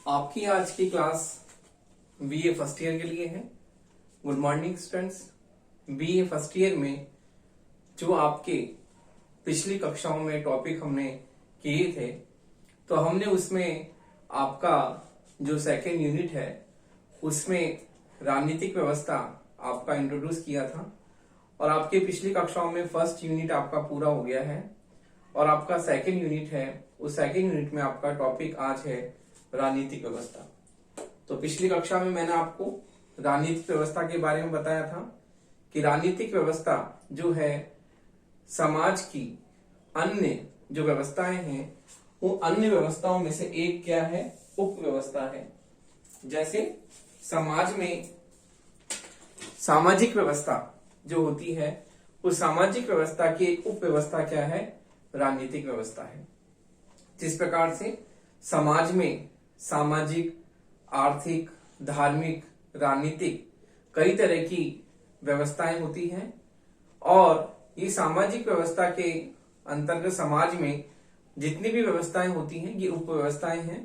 आपकी आज की क्लास बीए फर्स्ट ईयर के लिए है। Good morning students. BA first year में जो आपके पिछली कक्षाओं में टॉपिक हमने किए थे, तो हमने उसमें आपका जो सेकेंड यूनिट है उसमें राजनीतिक व्यवस्था आपका इंट्रोड्यूस किया था और आपके पिछली कक्षाओं में फर्स्ट यूनिट आपका पूरा हो गया है और आपका सेकेंड यूनिट है। उस सेकेंड यूनिट में आपका टॉपिक आज है राजनीतिक व्यवस्था। तो पिछली कक्षा में मैंने आपको राजनीतिक व्यवस्था के बारे में बताया था कि राजनीतिक व्यवस्था जो है समाज की अन्य जो व्यवस्थाएं हैं वो अन्य व्यवस्थाओं में से एक क्या है, उप व्यवस्था है। जैसे समाज में सामाजिक व्यवस्था जो होती है उस सामाजिक व्यवस्था की एक उप व्यवस्था क्या है, राजनीतिक व्यवस्था है। जिस प्रकार से समाज में सामाजिक, आर्थिक, धार्मिक, राजनीतिक कई तरह की व्यवस्थाएं होती हैं और ये सामाजिक व्यवस्था के अंतर्गत समाज में जितनी भी व्यवस्थाएं होती हैं ये उप व्यवस्थाएं हैं।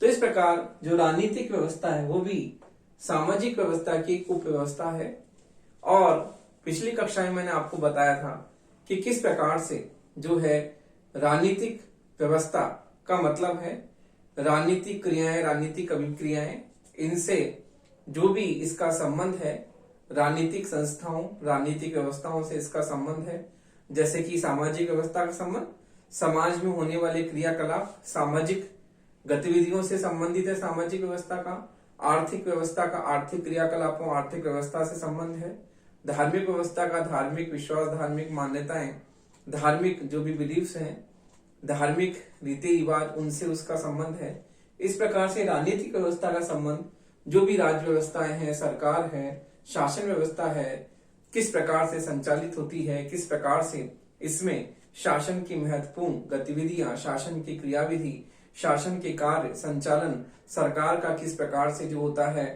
तो इस प्रकार जो राजनीतिक व्यवस्था है वो भी सामाजिक व्यवस्था की एक उप व्यवस्था है। और पिछली कक्षा में मैंने आपको बताया था कि किस प्रकार से जो है राजनीतिक व्यवस्था का मतलब है राजनीतिक क्रियाएं, राजनीतिक अभिक्रियाएं, इनसे जो भी इसका संबंध है, राजनीतिक संस्थाओं, राजनीतिक व्यवस्थाओं से इसका संबंध है। जैसे कि सामाजिक व्यवस्था का संबंध समाज में होने वाले क्रियाकलाप, सामाजिक गतिविधियों से संबंधित है सामाजिक व्यवस्था का। आर्थिक व्यवस्था का आर्थिक क्रियाकलापों, आर्थिक व्यवस्था से संबंध है। धार्मिक व्यवस्था का धार्मिक विश्वास, धार्मिक मान्यताएं, धार्मिक जो भी बिलीफ्स हैं, धार्मिक रीति रिवाज, उनसे उसका संबंध है। इस प्रकार से राजनीतिक व्यवस्था का संबंध जो भी राज्य व्यवस्थाएं हैं, सरकार है, शासन व्यवस्था है, किस प्रकार से संचालित होती है, किस प्रकार से इसमें शासन की महत्वपूर्ण गतिविधियां, शासन की क्रियाविधि, शासन के कार्य संचालन, सरकार का किस प्रकार से जो होता है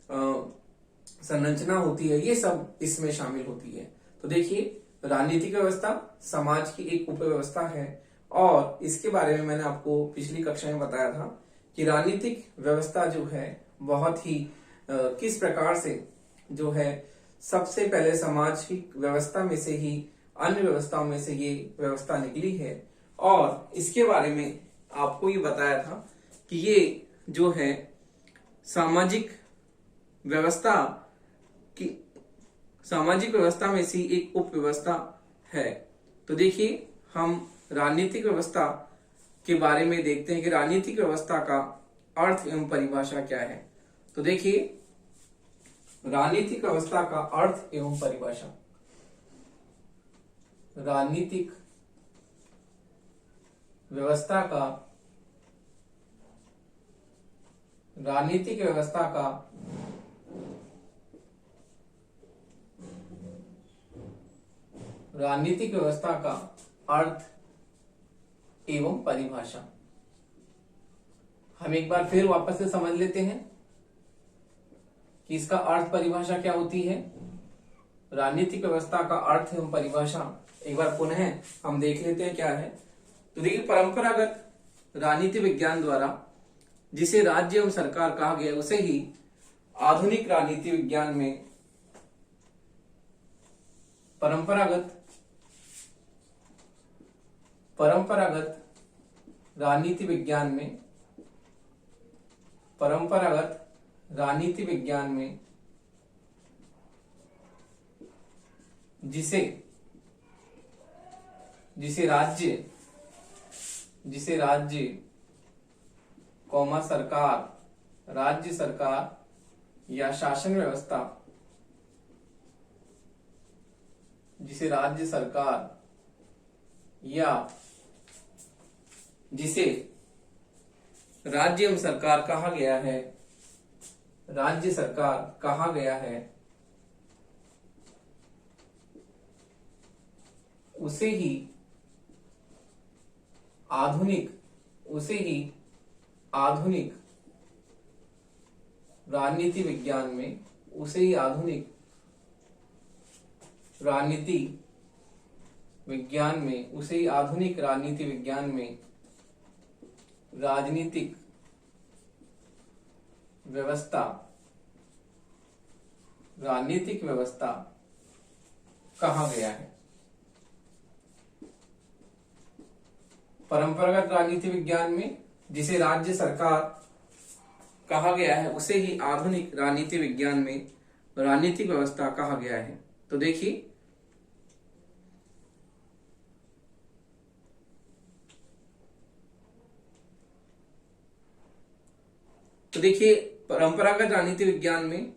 संरचना होती है, ये सब इसमें शामिल होती है। तो देखिए, राजनीतिक व्यवस्था समाज की एक उप व्यवस्था है और इसके बारे में मैंने आपको पिछली कक्षा में बताया था कि राजनीतिक व्यवस्था जो है बहुत ही किस प्रकार से जो है सबसे पहले सामाजिक व्यवस्था में से ही अन्य व्यवस्थाओं में से ये व्यवस्था निकली है। और इसके बारे में आपको ये बताया था कि ये जो है सामाजिक व्यवस्था की सामाजिक व्यवस्था में से एक उप व्यवस्था है। तो देखिए, हम राजनीतिक व्यवस्था के बारे में देखते हैं कि राजनीतिक व्यवस्था का अर्थ एवं परिभाषा क्या है। तो देखिए, राजनीतिक व्यवस्था का अर्थ एवं परिभाषा। राजनीतिक व्यवस्था का अर्थ एवं परिभाषा हम एक बार फिर वापस से समझ लेते हैं कि इसका अर्थ परिभाषा क्या होती है। राजनीतिक व्यवस्था का अर्थ एवं परिभाषा एक बार पुनः हम देख लेते हैं क्या है। तो देखिए, परंपरागत राजनीति विज्ञान द्वारा जिसे राज्य एवं सरकार कहा गया उसे ही आधुनिक राजनीति विज्ञान में परंपरागत राजनीति विज्ञान में जिसे राज्य कौमा सरकार, राज्य सरकार या शासन व्यवस्था, जिसे राज्य सरकार या जिसे राज्य एवं सरकार कहा गया है, राज्य सरकार कहा गया है, उसे ही आधुनिक राजनीति विज्ञान में, उसे ही आधुनिक राजनीति विज्ञान में, उसे ही आधुनिक राजनीति विज्ञान में राजनीतिक व्यवस्था, राजनीतिक व्यवस्था कहा गया है। परंपरागत राजनीति विज्ञान में जिसे राज्य सरकार कहा गया है उसे ही आधुनिक राजनीति विज्ञान में राजनीतिक व्यवस्था कहा गया है। तो देखिए परंपरागत राजनीति विज्ञान में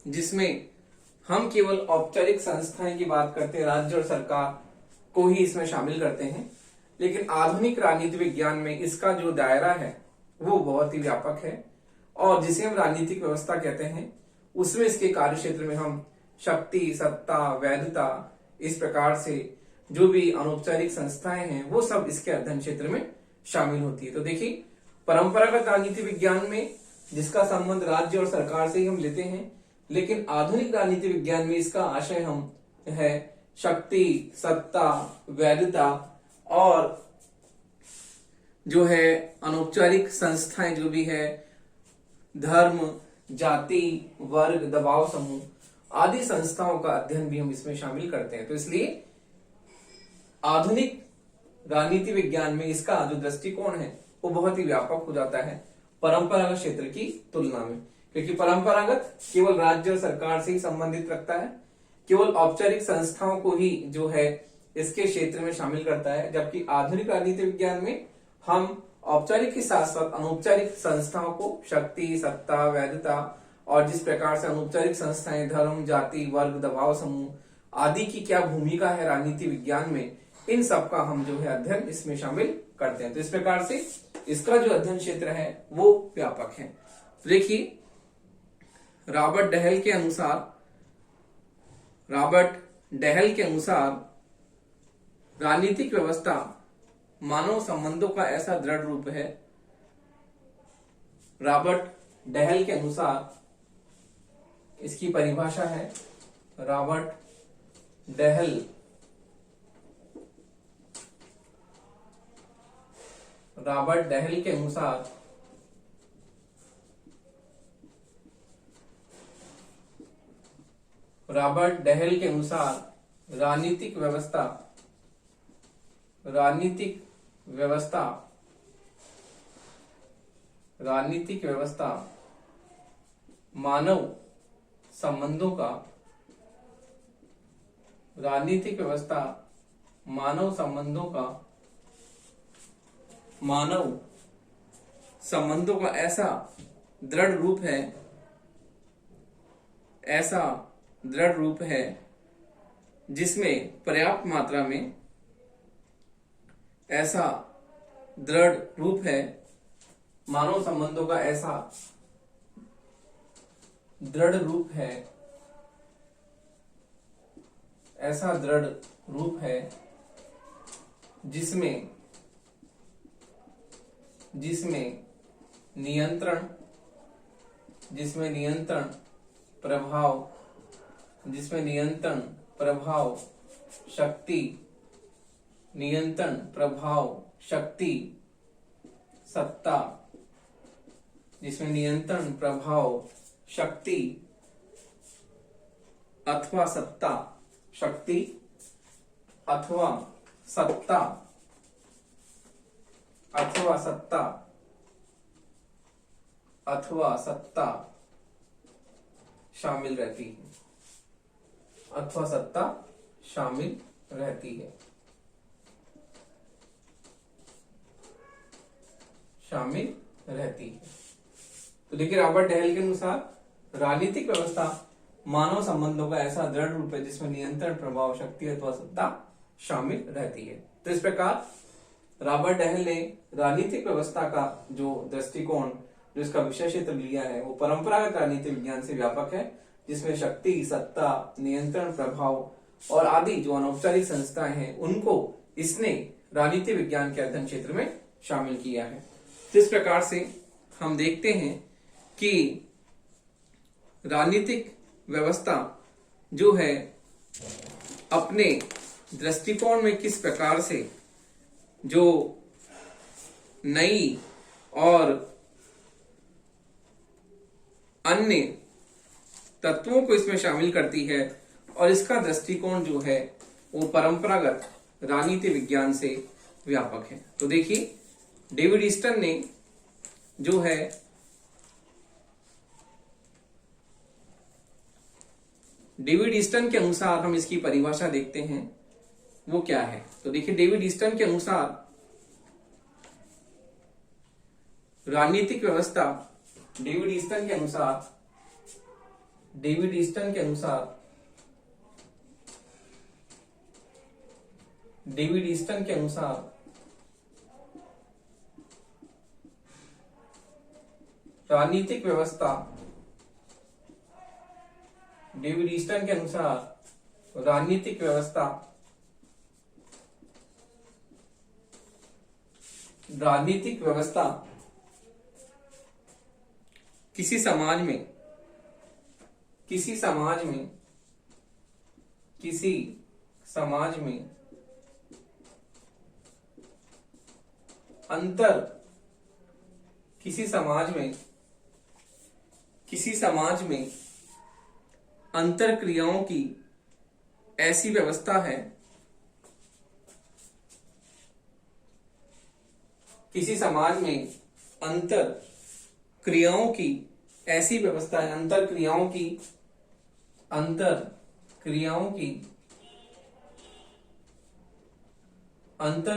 जिसमें हम केवल औपचारिक संस्थाएं की बात करते हैं, राज्य और सरकार को ही इसमें शामिल करते हैं, लेकिन आधुनिक राजनीति विज्ञान में इसका जो दायरा है वो बहुत ही व्यापक है और जिसे हम राजनीतिक व्यवस्था कहते हैं उसमें इसके कार्य क्षेत्र में हम शक्ति, सत्ता, वैधता, इस प्रकार से जो भी अनौपचारिक संस्थाएं हैं वो सब इसके अध्ययन क्षेत्र में शामिल होती है। तो देखिए परंपरागत राजनीति विज्ञान में जिसका संबंध राज्य और सरकार से ही हम लेते हैं, लेकिन आधुनिक राजनीति विज्ञान में इसका आशय हम है शक्ति, सत्ता, वैधता और जो है अनौपचारिक संस्थाएं जो भी है धर्म, जाति, वर्ग, दबाव समूह आदि संस्थाओं का अध्ययन भी हम इसमें शामिल करते हैं। तो इसलिए आधुनिक राजनीति विज्ञान में इसका जो दृष्टिकोण है वो बहुत ही व्यापक हो जाता है परंपरागत क्षेत्र की तुलना में, क्योंकि परंपरागत केवल राज्य और सरकार से ही संबंधित रखता है, केवल औपचारिक संस्थाओं को ही जो है इसके क्षेत्र में शामिल करता है, जबकि आधुनिक राजनीति विज्ञान में हम औपचारिक के साथ साथ अनौपचारिक संस्थाओं को शक्ति, सत्ता, वैधता और जिस प्रकार से अनौपचारिक संस्थाएं धर्म, जाति, वर्ग, दबाव समूह आदि की क्या भूमिका है राजनीति विज्ञान में, इन सब का हम जो है अध्ययन इसमें शामिल करते हैं। तो इस प्रकार से इसका जो अध्ययन क्षेत्र है वो व्यापक है। देखिए रॉबर्ट डहल के अनुसार राजनीतिक व्यवस्था मानव संबंधों का ऐसा दृढ़ रूप है। रॉबर्ट डहल के अनुसार इसकी परिभाषा है, रॉबर्ट डहल के अनुसार राजनीतिक व्यवस्था मानव संबंधों का ऐसा दृढ़ रूप है जिसमें पर्याप्त मात्रा में ऐसा दृढ़ रूप है, मानव संबंधों का ऐसा दृढ़ रूप है जिसमें नियंत्रण, शक्ति, सत्ता, अथवा सत्ता शामिल रहती है। तो देखिए रॉबर्ट डहल के अनुसार राजनीतिक व्यवस्था मानव संबंधों का ऐसा दृढ़ रूप है जिसमें नियंत्रण, प्रभाव, शक्ति अथवा सत्ता शामिल रहती है। तो इस प्रकार रॉबर्ट डहल ने राजनीतिक व्यवस्था का जो दृष्टिकोण, जो इसका विषय क्षेत्र लिया है वो परंपरागत राजनीति विज्ञान से व्यापक है, जिसमें शक्ति, सत्ता, नियंत्रण, प्रभाव और आदि जो अनौपचारिक संस्थाएं हैं उनको इसने राजनीति विज्ञान के अध्ययन क्षेत्र में शामिल किया है। इस प्रकार से हम देखते हैं कि राजनीतिक व्यवस्था जो है अपने दृष्टिकोण में किस प्रकार से जो नई और अन्य तत्वों को इसमें शामिल करती है और इसका दृष्टिकोण जो है वो परंपरागत राजनीति विज्ञान से व्यापक है। तो देखिए डेविड ईस्टन ने जो है डेविड ईस्टन के अनुसार हम इसकी परिभाषा देखते हैं वो क्या है। तो देखिए डेविड ईस्टन के अनुसार राजनीतिक व्यवस्था डेविड ईस्टन के अनुसार राजनीतिक व्यवस्था किसी समाज में अंतर क्रियाओं की ऐसी व्यवस्था है अंतर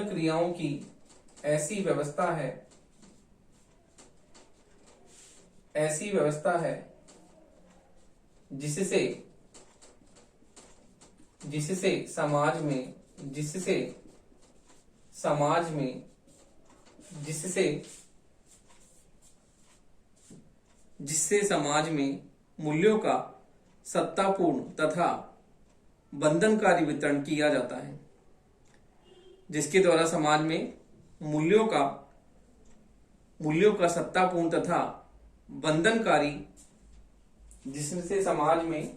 क्रियाओं की ऐसी व्यवस्था है जिससे समाज में मूल्यों का सत्तापूर्ण तथा बंधनकारी वितरण किया जाता है। जिसके द्वारा समाज में मूल्यों का सत्तापूर्ण तथा बंधनकारी जिससे समाज में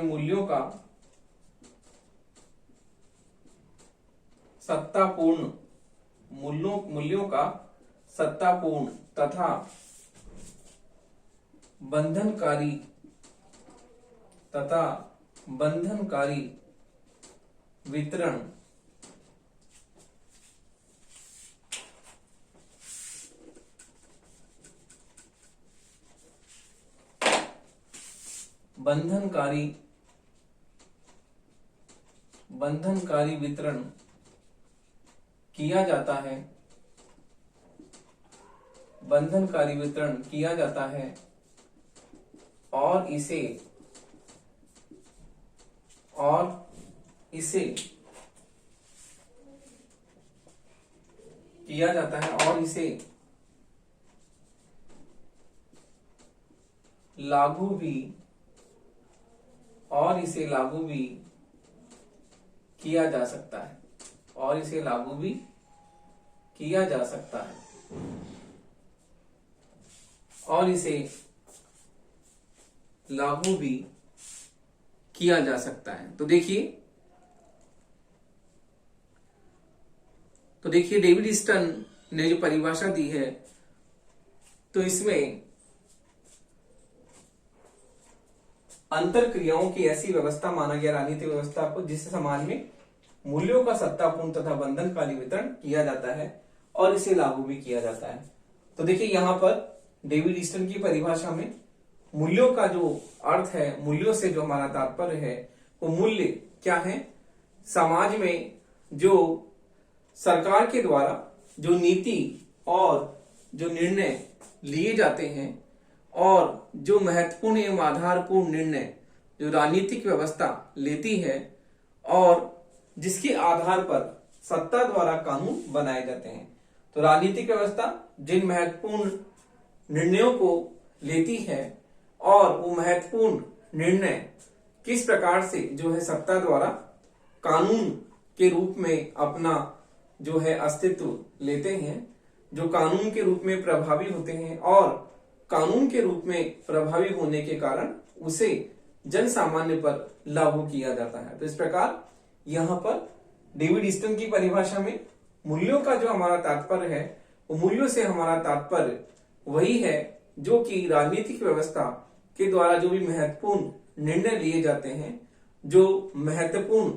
मूल्यों का सत्तापूर्ण तथा बंधनकारी वितरण किया जाता है और इसे लागू भी किया जा सकता है तो देखिए डेविड ईस्टन ने जो परिभाषा दी है तो इसमें अंतर क्रियाओं की ऐसी व्यवस्था माना गया राजनीतिक व्यवस्था को जिससे समाज में मूल्यों का सत्तापूर्ण तथा बंधनकारी वितरण किया जाता है और इसे लागू भी किया जाता है। तो देखिए यहाँ पर डेविड ईस्टन की परिभाषा में मूल्यों का जो अर्थ है, मूल्यों से जो हमारा तात्पर्य है वो मूल्य क्या है, समाज में जो सरकार के द्वारा जो नीति और जो निर्णय लिए जाते हैं और जो महत्वपूर्ण एवं आधारपूर्ण निर्णय जो राजनीतिक व्यवस्था लेती है और जिसके आधार पर सत्ता द्वारा कानून बनाए जाते हैं। तो राजनीतिक व्यवस्था जिन महत्वपूर्ण निर्णयों को लेती है और वो महत्वपूर्ण निर्णय किस प्रकार से जो है सत्ता द्वारा कानून के रूप में अपना जो है अस्तित्व लेते हैं, जो कानून के रूप में प्रभावी होते हैं और कानून के रूप में प्रभावी होने के कारण उसे जन सामान्य पर लागू किया जाता है। तो इस प्रकार यहाँ पर डेविड ईस्टन की परिभाषा में मूल्यों का जो हमारा तात्पर्य है वो मूल्यों से हमारा तात्पर्य वही है जो कि राजनीतिक व्यवस्था के द्वारा जो भी महत्वपूर्ण निर्णय लिए जाते हैं, जो महत्वपूर्ण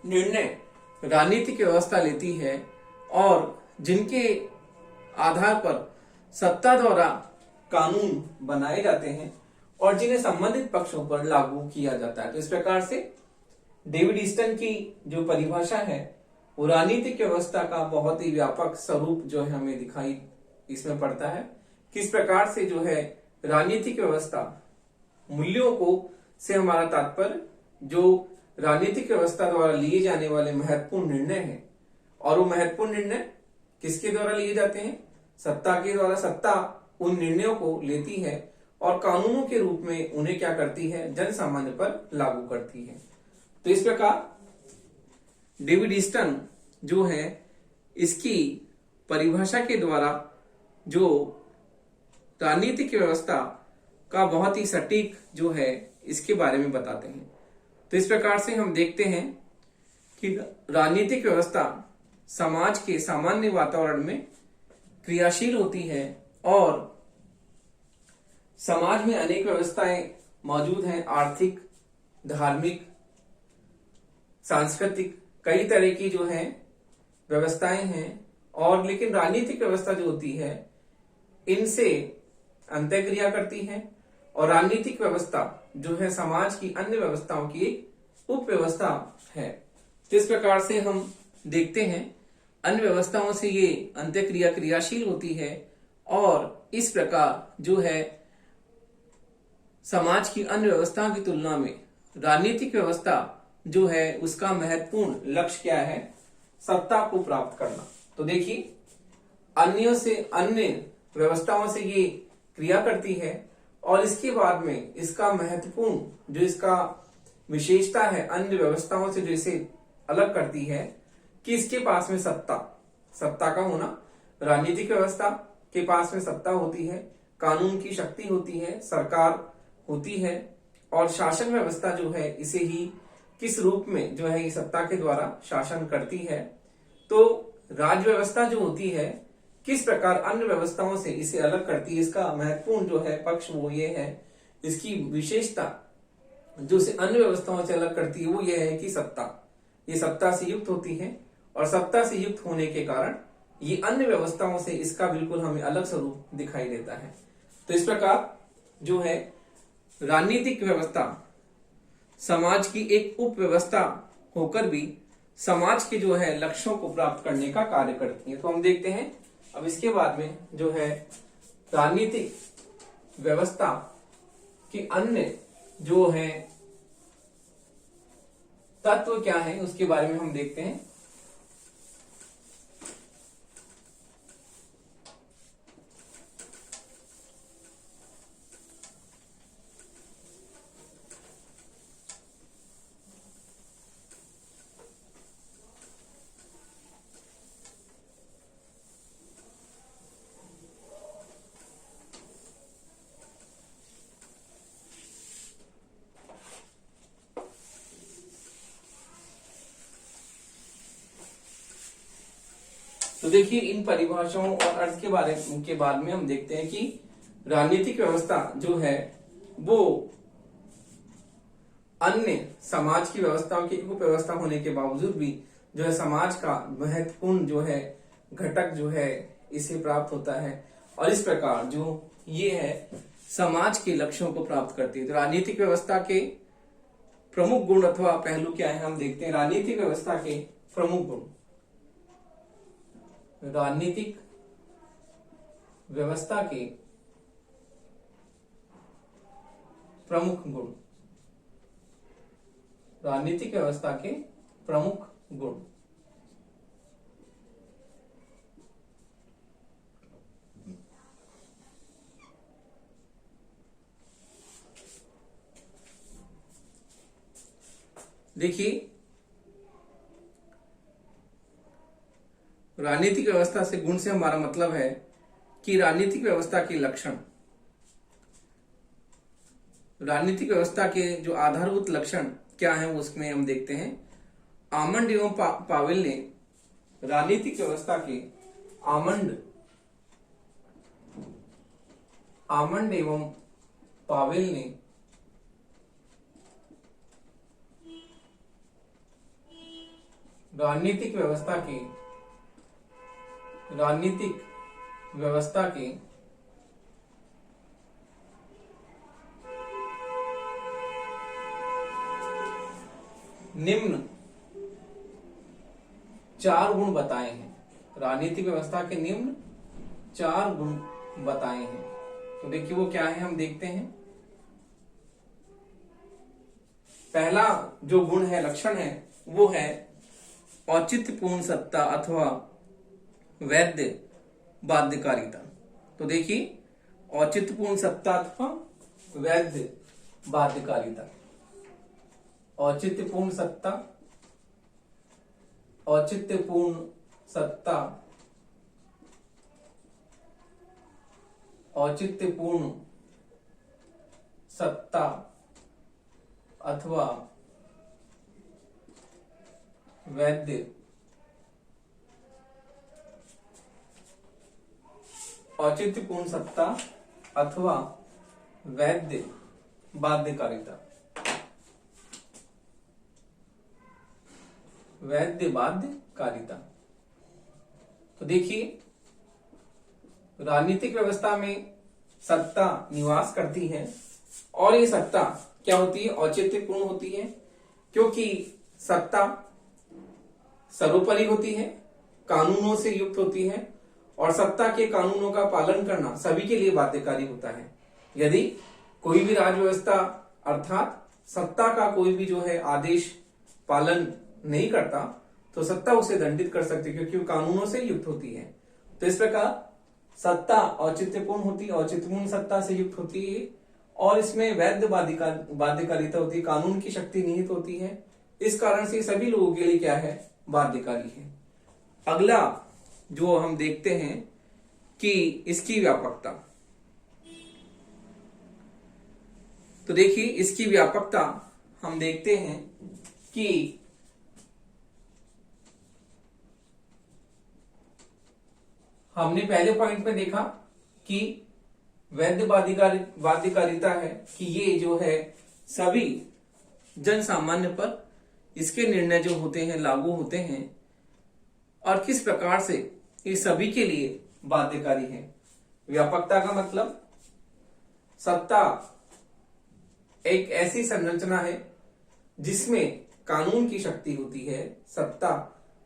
निर्णय राजनीतिक व्यवस्था लेती है और जिनके आधार पर सत्ता द्वारा कानून बनाए जाते हैं और जिन्हें संबंधित पक्षों पर लागू किया जाता है। तो इस प्रकार से डेविड ईस्टन की जो परिभाषा है वो राजनीतिक व्यवस्था का बहुत ही व्यापक स्वरूप जो है हमें दिखाई इसमें पड़ता है। किस प्रकार से जो है राजनीतिक व्यवस्था मूल्यों को से हमारा तात्पर्य जो राजनीतिक व्यवस्था द्वारा लिए जाने वाले महत्वपूर्ण निर्णय हैं, और वो महत्वपूर्ण निर्णय किसके द्वारा लिए जाते हैं? सत्ता के द्वारा। सत्ता उन निर्णयों को लेती है और कानूनों के रूप में उन्हें क्या करती है? जन सामान्य पर लागू करती है। तो इस प्रकार डेविड ईस्टन जो है इसकी परिभाषा के द्वारा जो राजनीतिक व्यवस्था का बहुत ही सटीक जो है इसके बारे में बताते हैं। तो इस प्रकार से हम देखते हैं कि राजनीतिक व्यवस्था समाज के सामान्य वातावरण में क्रियाशील होती है और समाज में अनेक व्यवस्थाएं मौजूद हैं। आर्थिक, धार्मिक, सांस्कृतिक, कई तरह की जो है व्यवस्थाएं हैं। और लेकिन राजनीतिक व्यवस्था जो होती है इनसे अंतःक्रिया करती है और राजनीतिक व्यवस्था जो है समाज की अन्य व्यवस्थाओं की एक उप व्यवस्था है। तो इस प्रकार से हम देखते हैं अन्य व्यवस्थाओं से ये अंतःक्रिया क्रियाशील होती है और इस प्रकार जो है समाज की अन्य व्यवस्थाओं की तुलना में राजनीतिक व्यवस्था जो है उसका महत्वपूर्ण लक्ष्य क्या है? सत्ता को प्राप्त करना। तो देखिए अन्य व्यवस्थाओं से ये क्रिया करती है और इसके बाद में इसका महत्वपूर्ण जो इसका विशेषता है अन्य व्यवस्थाओं से जो इसे अलग करती है कि इसके पास में सत्ता का होना। राजनीतिक व्यवस्था के पास में सत्ता होती है, कानून की शक्ति होती है, सरकार होती है और शासन व्यवस्था जो है इसे ही किस रूप में जो है ये सत्ता के द्वारा शासन करती है। तो राज्य व्यवस्था जो होती है किस प्रकार अन्य व्यवस्थाओं से इसे अलग करती है, इसका महत्वपूर्ण जो है पक्ष वो ये है, इसकी विशेषता जो इसे अन्य व्यवस्थाओं से अलग करती है वो ये है कि ये सत्ता से युक्त होती है और सत्ता से युक्त होने के कारण ये अन्य व्यवस्थाओं से इसका बिल्कुल हमें अलग स्वरूप दिखाई देता है। तो इस प्रकार जो है राजनीतिक व्यवस्था समाज की एक उप व्यवस्था होकर भी समाज के जो है लक्ष्यों को प्राप्त करने का कार्य करती है। तो हम देखते हैं अब इसके बाद में जो है राजनीतिक व्यवस्था की अन्य जो है तत्व क्या है उसके बारे में हम देखते हैं। तो देखिए इन परिभाषाओं और अर्थ के बाद में हम देखते हैं कि राजनीतिक व्यवस्था जो है वो अन्य समाज की व्यवस्थाओं की उप व्यवस्था होने के बावजूद भी जो है समाज का महत्वपूर्ण जो है घटक जो है इसे प्राप्त होता है और इस प्रकार जो ये है समाज के लक्ष्यों को प्राप्त करती है। तो राजनीतिक व्यवस्था के प्रमुख गुण अथवा पहलू क्या है हम देखते हैं। राजनीतिक व्यवस्था के प्रमुख गुण, राजनीतिक व्यवस्था के प्रमुख गुण, राजनीतिक व्यवस्था के प्रमुख गुण। देखिए राजनीतिक व्यवस्था से गुण से हमारा मतलब है कि राजनीतिक व्यवस्था के लक्षण, राजनीतिक व्यवस्था के जो आधारभूत लक्षण क्या है उसमें हम देखते हैं। आमंड एवं पावेल ने राजनीतिक व्यवस्था के आमंड आमंड एवं पावेल ने राजनीतिक व्यवस्था के निम्न 4 गुण बताए हैं। राजनीतिक व्यवस्था के निम्न 4 गुण बताए हैं। तो देखिए वो क्या है, हम देखते हैं। पहला जो गुण है, लक्षण है, वो है औचित्यपूर्ण सत्ता अथवा वैध बाध्यकारिता। तो देखिए औचित्यपूर्ण सत्ता अथवा वैध बाध्यकारिता। औचित्यपूर्ण सत्ता, औचित्यपूर्ण सत्ता, औचित्यपूर्ण सत्ता अथवा वैध औचित्यपूर्ण सत्ता अथवा वैध बाध्यकारिता। वैध बाध्यकारिता। तो देखिए राजनीतिक व्यवस्था में सत्ता निवास करती है और ये सत्ता क्या होती है, औचित्यपूर्ण होती है, क्योंकि सत्ता सर्वोपरि होती है, कानूनों से युक्त होती है और सत्ता के कानूनों का पालन करना सभी के लिए बाध्यकारी होता है। यदि कोई भी राज्य व्यवस्था अर्थात सत्ता का कोई भी जो है आदेश पालन नहीं करता तो सत्ता उसे दंडित कर सकती है, क्योंकि वो कानूनों से युक्त होती है। तो इस प्रकार सत्ता औचित्यपूर्ण होती है, औचित्यपूर्ण सत्ता से युक्त होती है और इसमें वैध बाध्यकारिता होती है, कानून की शक्ति निहित होती है। इस कारण से सभी लोगों के लिए क्या है, बाध्यकारी है। अगला जो हम देखते हैं कि इसकी व्यापकता। तो देखिए इसकी व्यापकता हम देखते हैं कि हमने पहले पॉइंट में देखा कि वैध बाध्यकारिता है कि ये जो है सभी जन सामान्य पर इसके निर्णय जो होते हैं लागू होते हैं और किस प्रकार से ये सभी के लिए बाध्यकारी है। व्यापकता का मतलब सत्ता एक ऐसी संरचना है जिसमें कानून की शक्ति होती है, सत्ता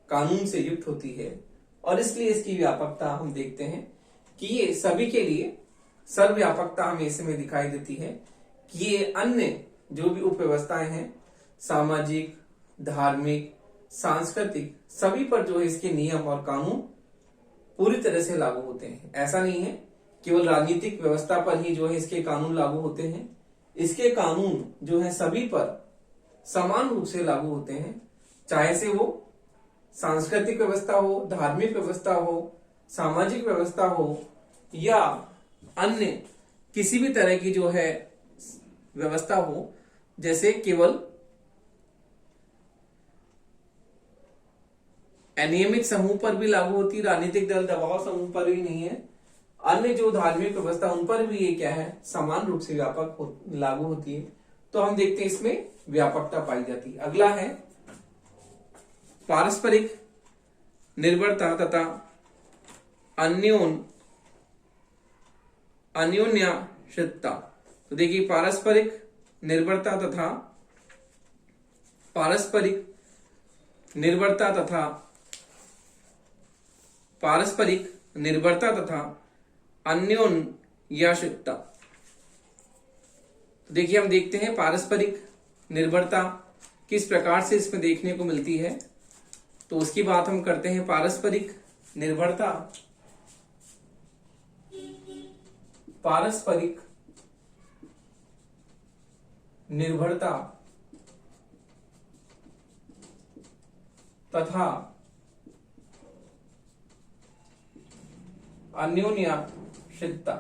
कानून से युक्त होती है और इसलिए इसकी व्यापकता हम देखते हैं कि ये सभी के लिए सर्वव्यापकता हमें इसमें दिखाई देती है कि ये अन्य जो भी उपव्यवस्थाएं हैं, सामाजिक, धार्मिक, सांस्कृतिक, सभी पर जो है इसके नियम और कानून पूरी तरह से लागू होते हैं। ऐसा नहीं है केवल राजनीतिक व्यवस्था पर ही जो है इसके कानून लागू होते हैं, इसके कानून जो है सभी पर समान रूप से लागू होते हैं, चाहे से वो सांस्कृतिक व्यवस्था हो, धार्मिक व्यवस्था हो, सामाजिक व्यवस्था हो या अन्य किसी भी तरह की जो है व्यवस्था हो। जैसे केवल अनियमित समूह पर भी लागू होती, राजनीतिक दल दबाव समूह पर भी नहीं है, अन्य जो धार्मिक व्यवस्था उन पर भी ये क्या है, समान रूप से लागू होती है। तो हम देखते हैं इसमें व्यापकता पाई जाती है। अगला है पारस्परिक निर्भरता तथा अन्योन्याश्रितता। तो देखिए पारस्परिक निर्भरता तथा अन्योन्याश्रितता। तो देखिए हम देखते हैं पारस्परिक निर्भरता किस प्रकार से इसमें देखने को मिलती है, तो उसकी बात हम करते हैं। पारस्परिक निर्भरता तथा अन्योन्याश्रितता।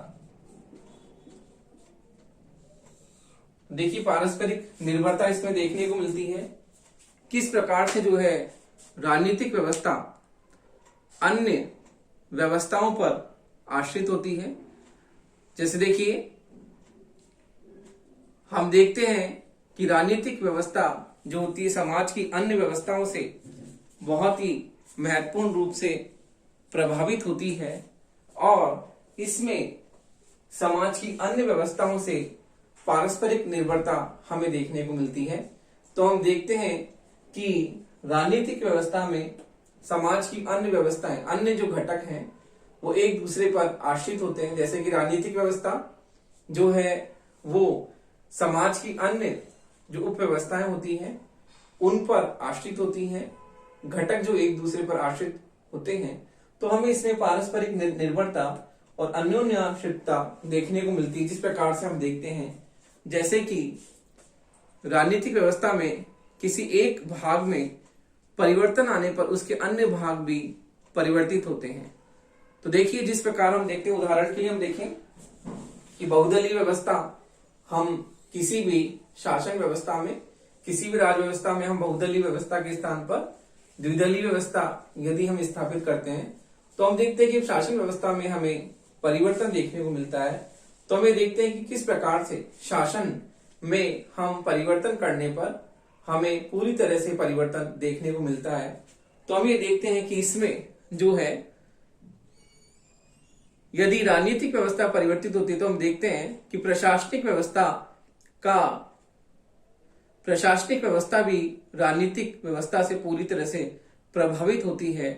देखिए पारस्परिक निर्भरता इसमें देखने को मिलती है किस प्रकार से जो है राजनीतिक व्यवस्था अन्य व्यवस्थाओं पर आश्रित होती है जैसे देखिए, हम देखते हैं कि राजनीतिक व्यवस्था जो होती है समाज की अन्य व्यवस्थाओं से बहुत ही महत्वपूर्ण रूप से प्रभावित होती है और इसमें समाज की अन्य व्यवस्थाओं से पारस्परिक निर्भरता हमें देखने को मिलती है। तो हम देखते हैं कि राजनीतिक व्यवस्था में समाज की अन्य व्यवस्थाएं, अन्य जो घटक हैं वो एक दूसरे पर आश्रित होते हैं। जैसे कि राजनीतिक व्यवस्था जो है वो समाज की अन्य जो उप व्यवस्थाएं होती हैं उन पर आश्रित होती हैं, घटक जो एक दूसरे पर आश्रित होते हैं। तो हमें इसमें पारस्परिक निर्भरता और अन्योन्याश्रितता देखने को मिलती है। जिस प्रकार से हम देखते हैं, जैसे कि राजनीतिक व्यवस्था में किसी एक भाग में परिवर्तन आने पर उसके अन्य भाग भी परिवर्तित होते हैं। तो देखिए, जिस प्रकार हम देखते हैं, उदाहरण के लिए हम देखें कि बहुदलीय व्यवस्था, हम किसी भी शासन व्यवस्था में, किसी भी राज्य व्यवस्था में हम बहुदलीय व्यवस्था के स्थान पर द्विदलीय व्यवस्था यदि हम स्थापित करते हैं तो हम देखते हैं कि शासन व्यवस्था में हमें परिवर्तन देखने को मिलता है। तो हमें देखते हैं कि किस प्रकार से शासन में हम परिवर्तन करने पर हमें पूरी तरह से परिवर्तन देखने को मिलता है। तो हम ये देखते हैं कि इसमें जो है, यदि राजनीतिक व्यवस्था परिवर्तित होती है तो हम देखते हैं कि प्रशासनिक व्यवस्था भी राजनीतिक व्यवस्था से पूरी तरह से प्रभावित होती है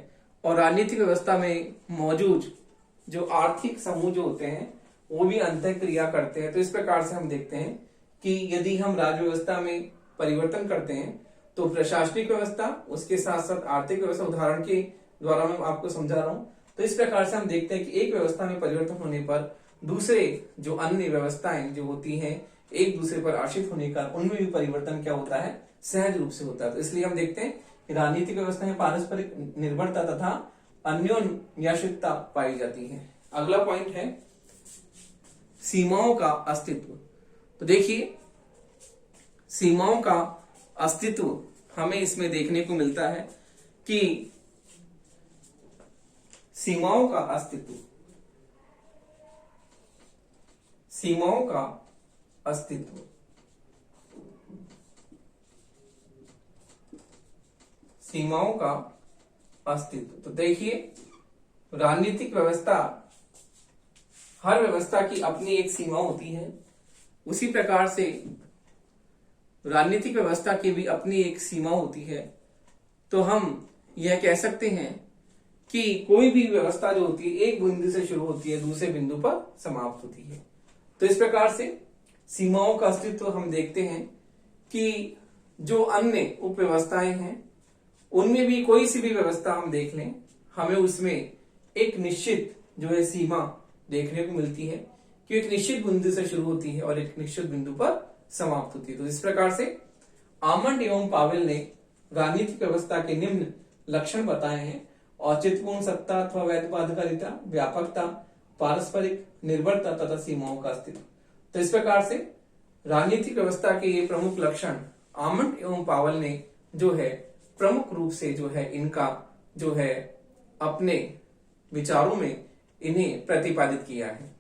और राजनीतिक व्यवस्था में मौजूद जो आर्थिक समूह जो होते हैं वो भी अंतःक्रिया करते हैं। तो इस प्रकार से हम देखते हैं कि यदि हम राज्य व्यवस्था में परिवर्तन करते हैं तो प्रशासनिक व्यवस्था, उसके साथ साथ आर्थिक व्यवस्था, उदाहरण के द्वारा मैं आपको समझा रहा हूं। तो इस प्रकार से हम देखते हैं कि एक व्यवस्था में परिवर्तन होने पर दूसरे जो अन्य व्यवस्थाएं जो होती हैं एक दूसरे पर आश्रित होने का, उनमें भी परिवर्तन क्या होता है, सहज रूप से होता है। तो इसलिए हम देखते हैं कि राजनीतिक व्यवस्था में पारस्परिक निर्भरता तथा अन्योन्याश्रितता पाई जाती है। अगला पॉइंट है सीमाओं का अस्तित्व। तो देखिए, सीमाओं का अस्तित्व हमें इसमें देखने को मिलता है कि सीमाओं का अस्तित्व, सीमाओं का अस्तित्व, सीमाओं का अस्तित्व। तो देखिए, राजनीतिक व्यवस्था, हर व्यवस्था की अपनी एक सीमा होती है, उसी प्रकार से राजनीतिक व्यवस्था की भी अपनी एक सीमा होती है। तो हम यह कह सकते हैं कि कोई भी व्यवस्था जो होती है एक बिंदु से शुरू होती है, दूसरे बिंदु पर समाप्त होती है। तो इस प्रकार से सीमाओं का अस्तित्व हम देखते हैं कि जो अन्य उप व्यवस्थाएं हैं उनमें भी कोई सी भी व्यवस्था हम देख लें, हमें उसमें एक निश्चित जो है सीमा देखने को मिलती है कि एक निश्चित बिंदु से शुरू होती है और एक निश्चित बिंदु पर समाप्त होती है। तो इस प्रकार से आमंड एवं पावेल ने राजनीतिक व्यवस्था के निम्न लक्षण बताए हैं: औचित्यपूर्ण सत्ता अथवा वैधबाधकारिता, व्यापकता, पारस्परिक निर्भरता तथा सीमाओं का अस्तित्व। तो इस प्रकार से राजनीतिक व्यवस्था के ये प्रमुख लक्षण आमंड एवं पावेल ने जो है प्रमुख रूप से जो है इनका जो है अपने विचारों में इन्हें प्रतिपादित किया है।